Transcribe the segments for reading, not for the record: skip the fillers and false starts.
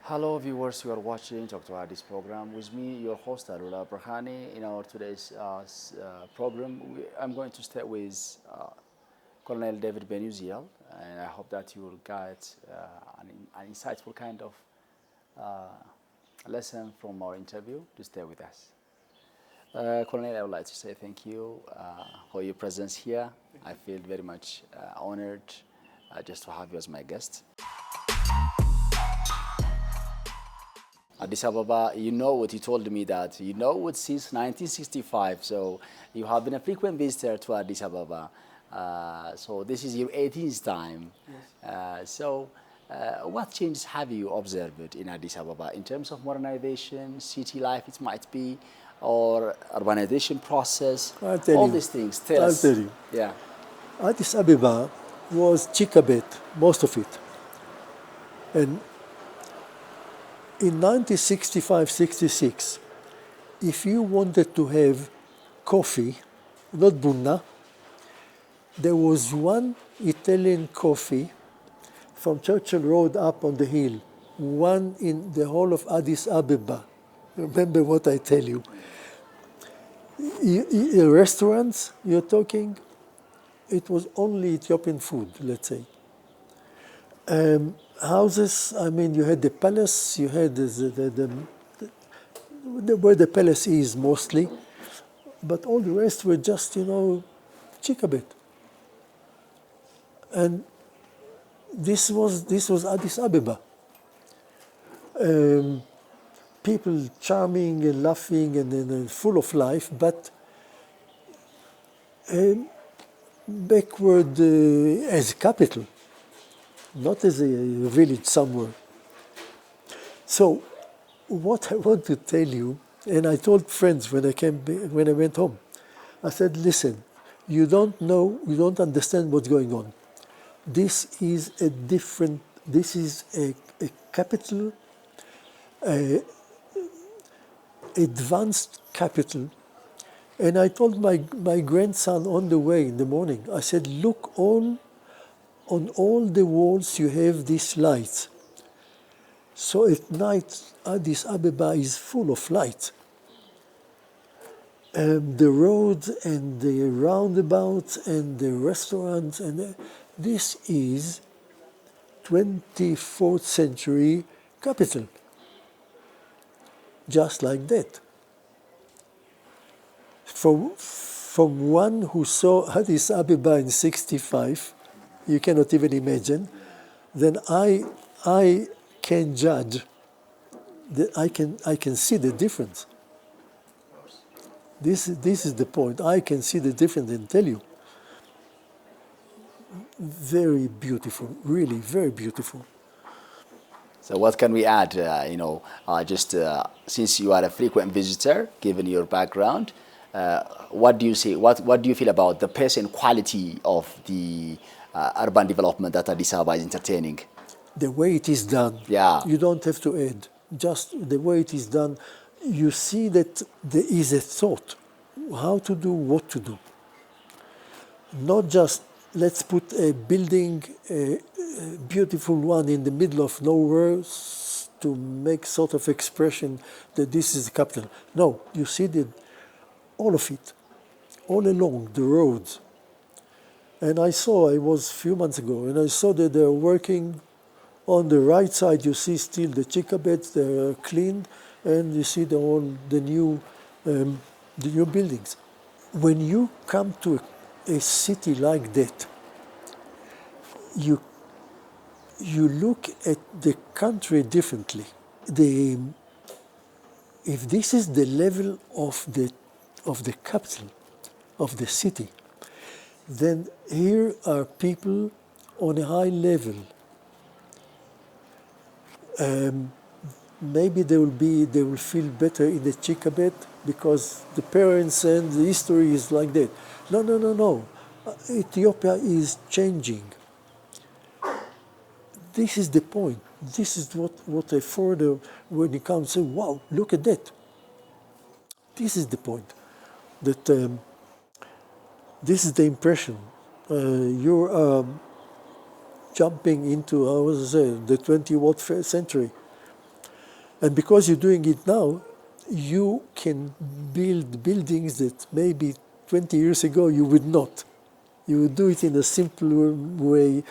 Hello viewers, you are watching Dr. Addis program with me, your host Alula Brahani. In our today's program, I'm going to start with Colonel David Benuzel, and I hope that you will get an insightful kind of lesson from our interview to stay with us. Colonel, I would like to say thank you for your presence here. I feel very much honored just to have you as my guest. Addis Ababa, you know what you told me that you know it since 1965. So you have been a frequent visitor to Addis Ababa. So this is your 18th time. Yes. What changes have you observed in Addis Ababa in terms of modernization, city life, it might be, or urbanization process? I'll tell all you. these things. Tell I'll us. tell you. Yeah. Addis Ababa was Chikabet, most of it. And in 1965-66, if you wanted to have coffee, not bunna, there was one Italian coffee from Churchill Road up on the hill, one in the whole of Addis Ababa. Remember what I tell you. Restaurants, you're talking, it was only Ethiopian food, let's say. Houses, I mean, you had the palace, you had where the palace is mostly, but all the rest were just, Chikabet. And this was Addis Ababa. People charming and laughing and full of life, but backward as capital, not as a village somewhere. So, what I want to tell you, and I told friends when I went home, I said, listen, you don't know, you don't understand what's going on. This is a capital, advanced capital. And I told my grandson on the way in the morning, I said, look, on all the walls you have these lights. So at night, Addis Ababa is full of light. The roads and the roundabouts and the restaurants, and this is 24th century capital. Just like that. From one who saw Addis Ababa in 65, you cannot even imagine, then I can judge, I can see the difference. This is the point. I can see the difference and tell you. Very beautiful, really very beautiful. So what can we add? Since you are a frequent visitor, given your background, what do you see? What do you feel about the pace and quality of the urban development that Addis Ababa is entertaining? The way it is done. Yeah. You don't have to add. Just the way it is done. You see that there is a thought how to do what to do. Not just let's put a building, a beautiful one in the middle of nowhere to make sort of expression that this is the capital. No, you see all of it, all along the roads. And I was a few months ago, and I saw that they're working on the right side. You see still the Chikabets, they're cleaned, and you see the new buildings. When you come to a city like that, you look at the country differently. If this is the level of the capital, of the city, then here are people on a high level. Maybe they will feel better in the Chikabet because the parents and the history is like that. No. Ethiopia is changing. This is the point. This is what a foreigner, when he comes, say, wow, look at that. This is the point. That this is the impression. You're jumping into, the 20th century. And because you're doing it now, you can build buildings that maybe 20 years ago you would not. You would do it in a simple way,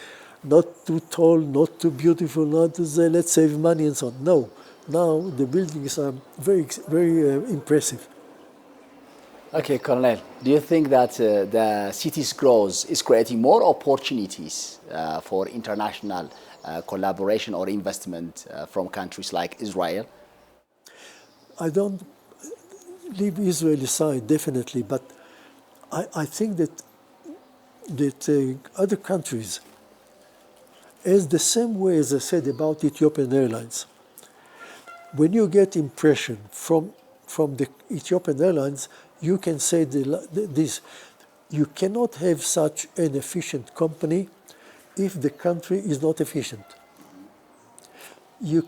not too tall, not too beautiful, not to say, let's save money and so on. No, now the buildings are very impressive. Okay, Colonel, do you think that the city's growth is creating more opportunities for international collaboration or investment from countries like Israel? I don't leave Israel aside, definitely, but I think that other countries, as the same way as I said about Ethiopian Airlines, when you get impression from the Ethiopian Airlines, you can say this: you cannot have such an efficient company if the country is not efficient. You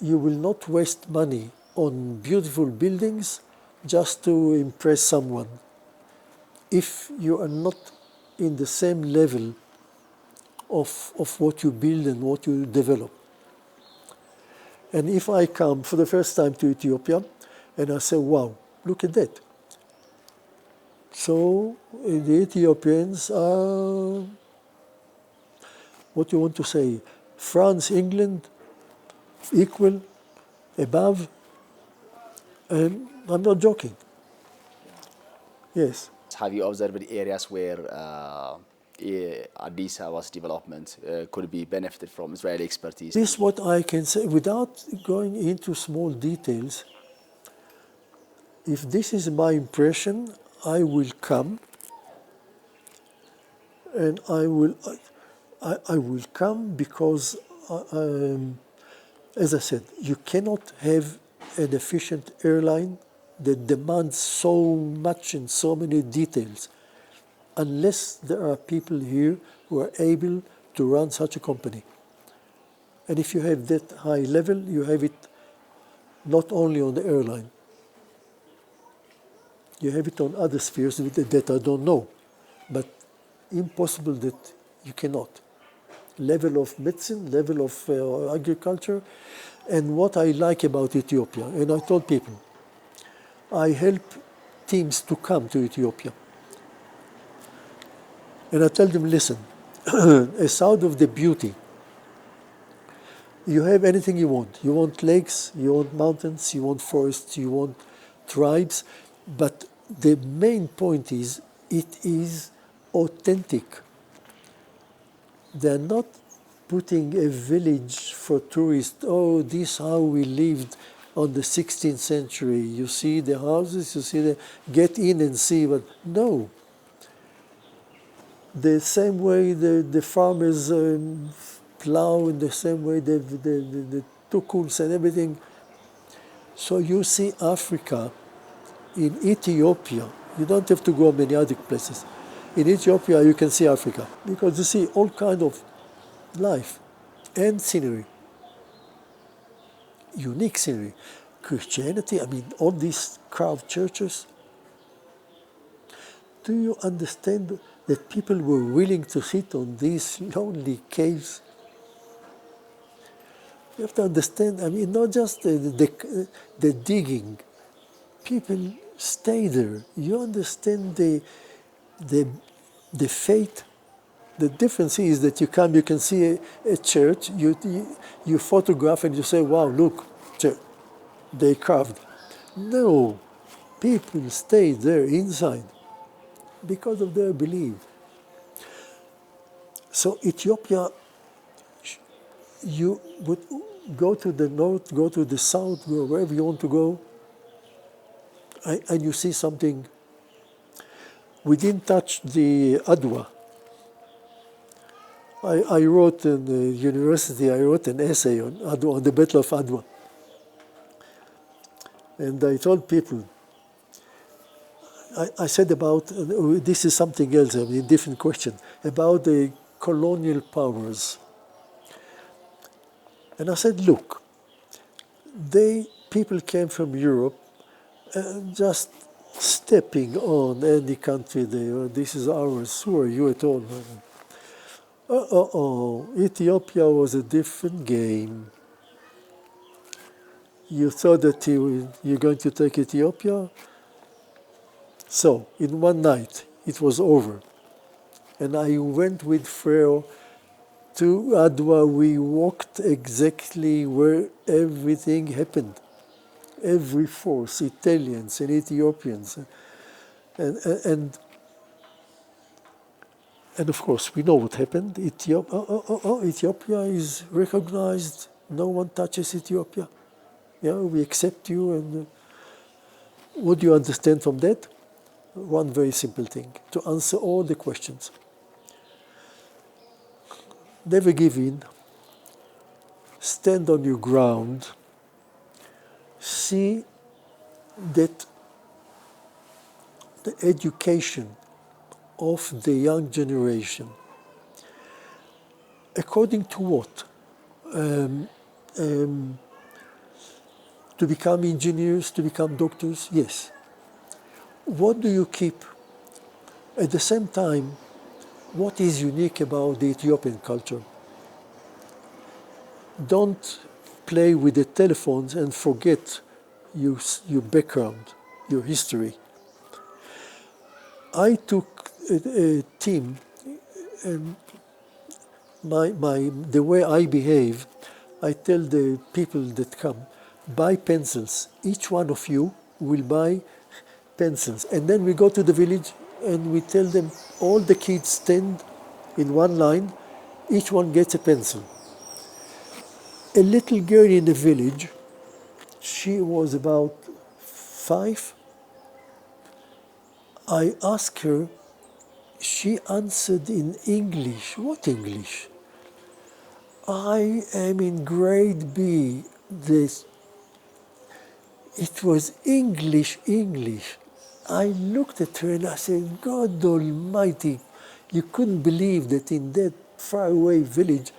will not waste money on beautiful buildings just to impress someone if you are not in the same level of what you build and what you develop. And if I come for the first time to Ethiopia and I say, wow, look at that. So the Ethiopians are, what you want to say, France, England, equal, above, and I'm not joking. Yes. Have you observed areas where Addis Ababa's development could be benefited from Israeli expertise? This is what I can say without going into small details. If this is my impression, I will come and I will come because, as I said, you cannot have an efficient airline that demands so much and so many details unless there are people here who are able to run such a company. And if you have that high level, you have it not only on the airline. You have it on other spheres that I don't know, but impossible that you cannot. Level of medicine, level of agriculture, and what I like about Ethiopia, and I told people, I help teams to come to Ethiopia. And I tell them, listen, aside of the beauty, you have anything you want. You want lakes, you want mountains, you want forests, you want tribes, but the main point is it is authentic. They're not putting a village for tourists. Oh, this is how we lived on the 16th century. You see the houses, you see get in and see. But no. The same way the farmers plow, in the same way the tukuls and everything. So you see Africa in Ethiopia. You don't have to go many other places. In Ethiopia, you can see Africa because you see all kind of life and scenery, unique scenery. Christianity, I mean, all these carved churches. Do you understand that people were willing to sit on these lonely caves? You have to understand, I mean, not just the digging. People stay there. You understand the fate. The difference is that you come, you can see a church, you photograph and you say, wow, look, they carved. No, people stay there inside because of their belief. So Ethiopia, you would go to the north, go to the south, go wherever you want to go, and you see something. We didn't touch the Adwa. I wrote in the university, I wrote an essay on Adwa, on the Battle of Adwa. And I told people, I said about, this is something else, I mean, a different question, about the colonial powers. And I said, look, people came from Europe just stepping on any country this is ours, who are you at all? Ethiopia was a different game. You thought that you're going to take Ethiopia. So, in one night, it was over. And I went with Pharaoh to Adwa. We walked exactly where everything happened. Every force, Italians and Ethiopians. And, and of course, we know what happened. Ethiopia is recognized. No one touches Ethiopia. Yeah, we accept you. And what do you understand from that? One very simple thing, to answer all the questions. Never give in. Stand on your ground. See that the education of the young generation, according to what? To become engineers, to become doctors? Yes. What do you keep? At the same time, what is unique about the Ethiopian culture? Don't play with the telephones and forget your background, your history. I took a team, and the way I behave, I tell the people that come, buy pencils. Each one of you will buy pencils. And then we go to the village and we tell them, all the kids stand in one line, each one gets a pencil. A little girl in the village, she was about 5. I asked her, she answered in English. What English? I am in grade B. It was English. I looked at her and I said, God Almighty, you couldn't believe that in that faraway village,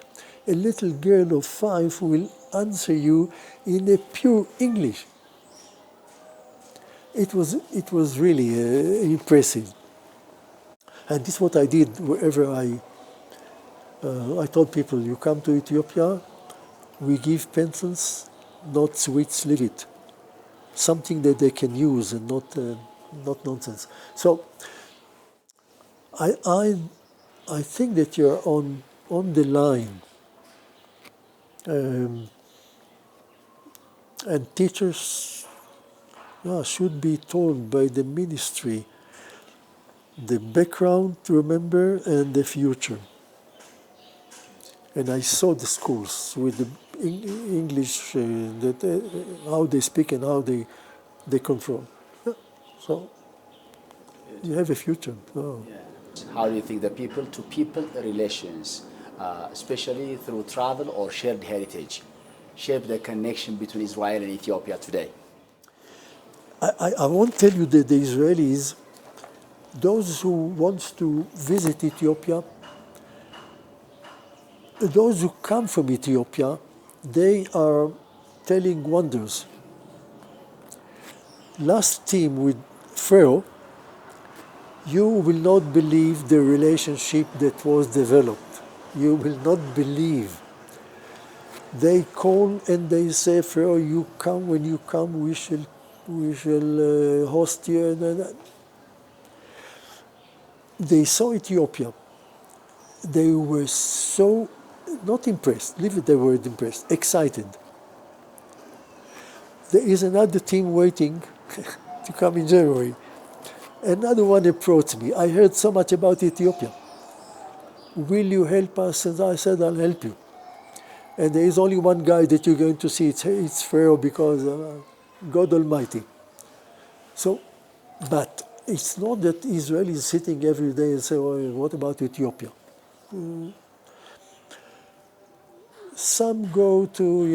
a little girl of 5 will answer you in a pure English. It was really impressive. And this is what I did wherever I told people, you come to Ethiopia, we give pencils, not sweets, leave it. Something that they can use and not nonsense. So I think that you're on the line. And teachers should be told by the ministry the background to remember and the future. And I saw the schools with the English, how they speak and how they control. Yeah. So you have a future. Oh. Yeah. How do you think the people-to-people relations, especially through travel or shared heritage, shape the connection between Israel and Ethiopia today? I won't tell you that the Israelis, those who want to visit Ethiopia, those who come from Ethiopia, they are telling wonders. Last team with Pharaoh, you will not believe the relationship that was developed. You will not believe. They call and they say, Pharaoh, you come. When you come, we shall host you. They saw Ethiopia. They were so, not impressed, leave it the word impressed, excited. There is another team waiting to come in January. Another one approached me. I heard so much about Ethiopia. Will you help us? And I said, I'll help you. And there is only one guy that you're going to see. It's Pharaoh, because God Almighty. So, but it's not that Israel is sitting every day and say, well, what about Ethiopia? Some go to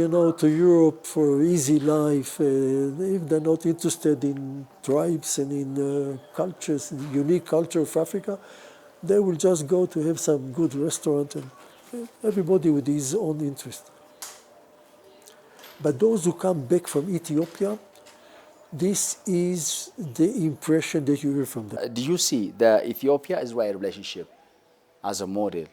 Europe for easy life. If they're not interested in tribes and in cultures, unique culture of Africa, they will just go to have some good restaurant, and everybody with his own interest. But those who come back from Ethiopia, this is the impression that you hear from them. Do you see the Ethiopia-Israel relationship as a model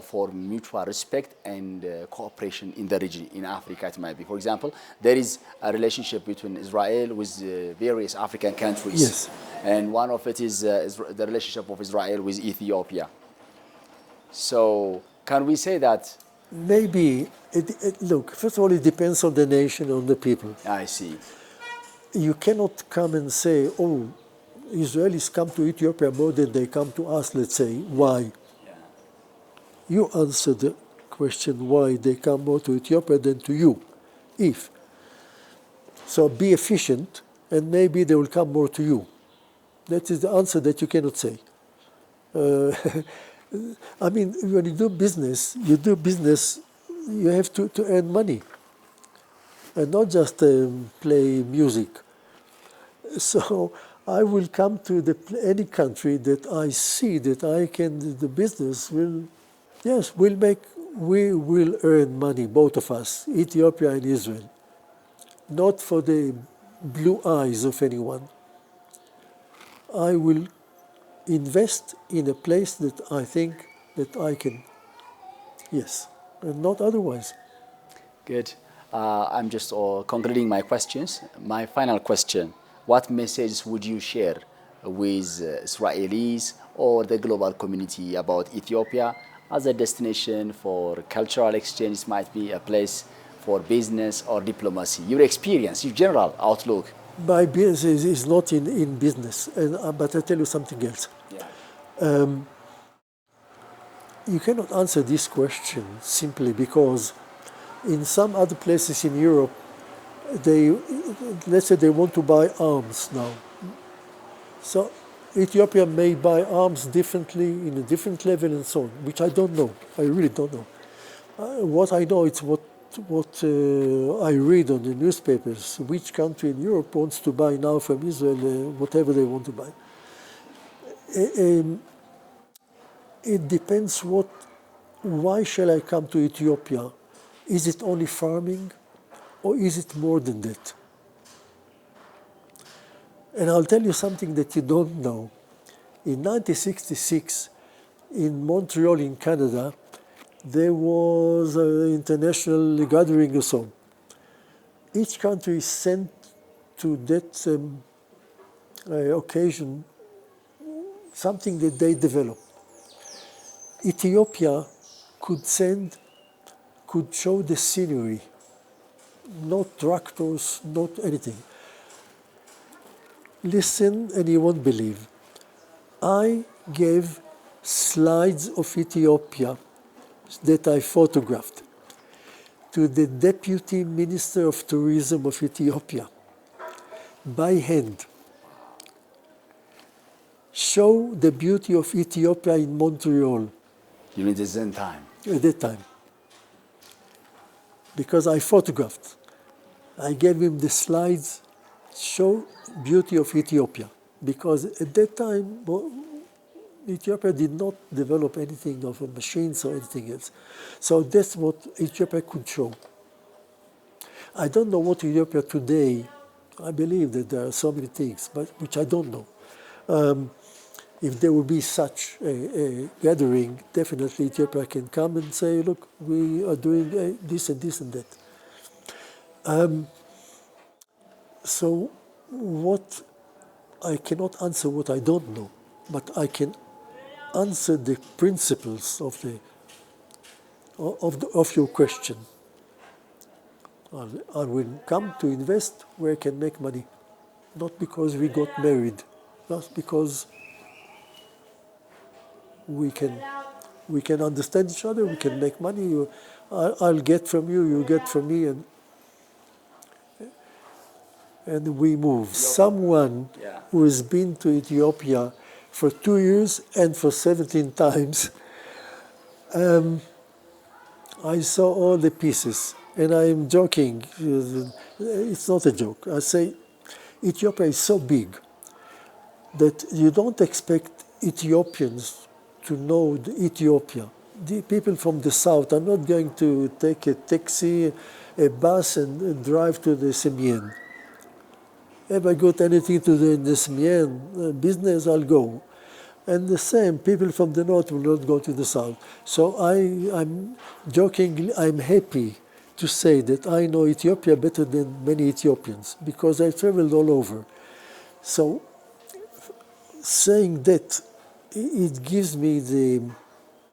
for mutual respect and cooperation in the region, in Africa it might be. For example, there is a relationship between Israel with various African countries. Yes. And one of it is the relationship of Israel with Ethiopia. So can we say that? Maybe, look, first of all, it depends on the nation, on the people. I see. You cannot come and say, oh, Israelis come to Ethiopia more than they come to us, let's say. Why? Yeah. You answer the question why they come more to Ethiopia than to you. If. So be efficient, and maybe they will come more to you. That is the answer that you cannot say. I mean, when you do business, you have to earn money and not just play music. So I will come to any country that I see that I can, the business will, yes, we will earn money, both of us, Ethiopia and Israel. Not for the blue eyes of anyone. I will invest in a place that I think that I can, yes, and not otherwise. Good. I'm just concluding my questions. My final question, what message would you share with Israelis or the global community about Ethiopia as a destination for cultural exchange? It might be a place for business or diplomacy. Your experience, your general outlook. My business is not in business, but I tell you something else. Yeah. You cannot answer this question simply because in some other places in Europe, let's say they want to buy arms now. So Ethiopia may buy arms differently in a different level and so on, which I don't know. I really don't know. What I know is what I read on the newspapers. Which country in Europe wants to buy now from Israel whatever they want to buy? It depends why shall I come to Ethiopia? Is it only farming or is it more than that? And I'll tell you something that you don't know. In 1966, in Montreal, in Canada, there was an international gathering or so. Each country sent to that occasion something that they developed. Ethiopia could show the scenery, not tractors, not anything. Listen and you won't believe. I gave slides of Ethiopia that I photographed to the Deputy Minister of Tourism of Ethiopia by hand. Show the beauty of Ethiopia in Montreal. You mean the Zen time? At that time. Because I photographed. I gave him the slides, show beauty of Ethiopia. Because at that time, Ethiopia did not develop anything of machines or anything else. So that's what Ethiopia could show. I don't know what Ethiopia today, I believe that there are so many things, but which I don't know. If there will be such a gathering, definitely Ethiopia can come and say, look, we are doing this and this and that. So I cannot answer what I don't know, but I can answer the principles of your question. I will come to invest where I can make money, not because we got married, not because we can understand each other, we can make money. I'll get from you, you get from me, and we move. Someone who has been to Ethiopia for 2 years and for 17 times, I saw all the pieces, and I am joking. It's not a joke. I say Ethiopia is so big that you don't expect Ethiopians to know Ethiopia. The people from the south are not going to take a taxi, a bus, and drive to the Semien. If I got anything to do in the Semien business, I'll go. And the same, people from the north will not go to the south. So I'm jokingly, I'm happy to say that I know Ethiopia better than many Ethiopians because I traveled all over. So saying that, it gives me the,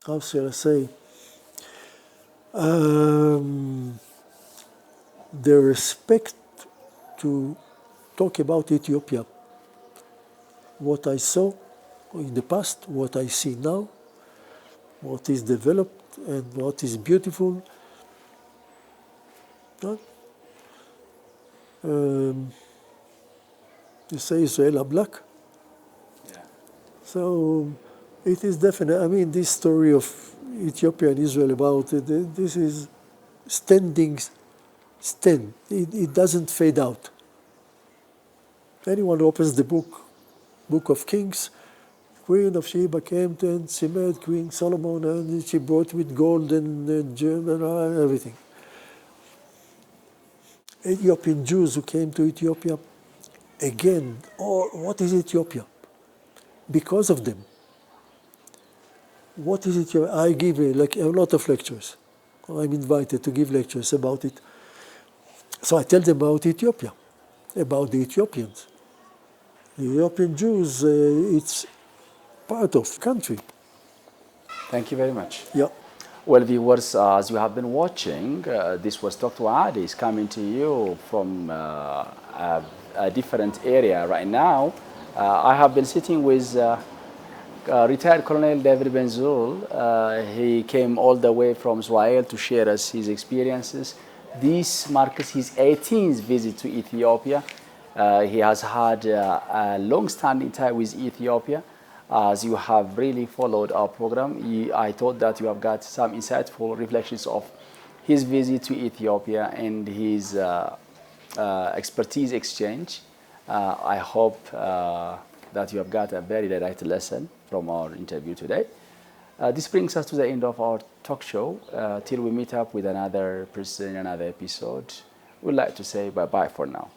how shall I say, um, the respect to talk about Ethiopia. What I saw in the past, what I see now, what is developed and what is beautiful. Huh? You say Israel are black. Yeah. So it is definite. I mean, this story of Ethiopia and Israel about it, this is stand. It doesn't fade out. Anyone who opens the book of Kings, Queen of Sheba came to and she met Queen Solomon and she brought with gold and German everything. Ethiopian Jews who came to Ethiopia, again, what is Ethiopia? Because of them. What is Ethiopia? I give a lot of lectures. I'm invited to give lectures about it. So I tell them about Ethiopia, about the Ethiopians. The Ethiopian Jews, it's part of country. Thank you very much. Yeah. Well, viewers, as you have been watching, this was Dr. Addis coming to you from a different area right now. I have been sitting with retired Colonel David Benuzel. He came all the way from Israel to share us his experiences. This marks his 18th visit to Ethiopia. He has had a long-standing tie with Ethiopia. As you have really followed our program, I thought that you have got some insightful reflections of his visit to Ethiopia and his expertise exchange. I hope that you have got a very direct lesson from our interview today. This brings us to the end of our talk show. Till we meet up with another person in another episode, we'd like to say bye-bye for now.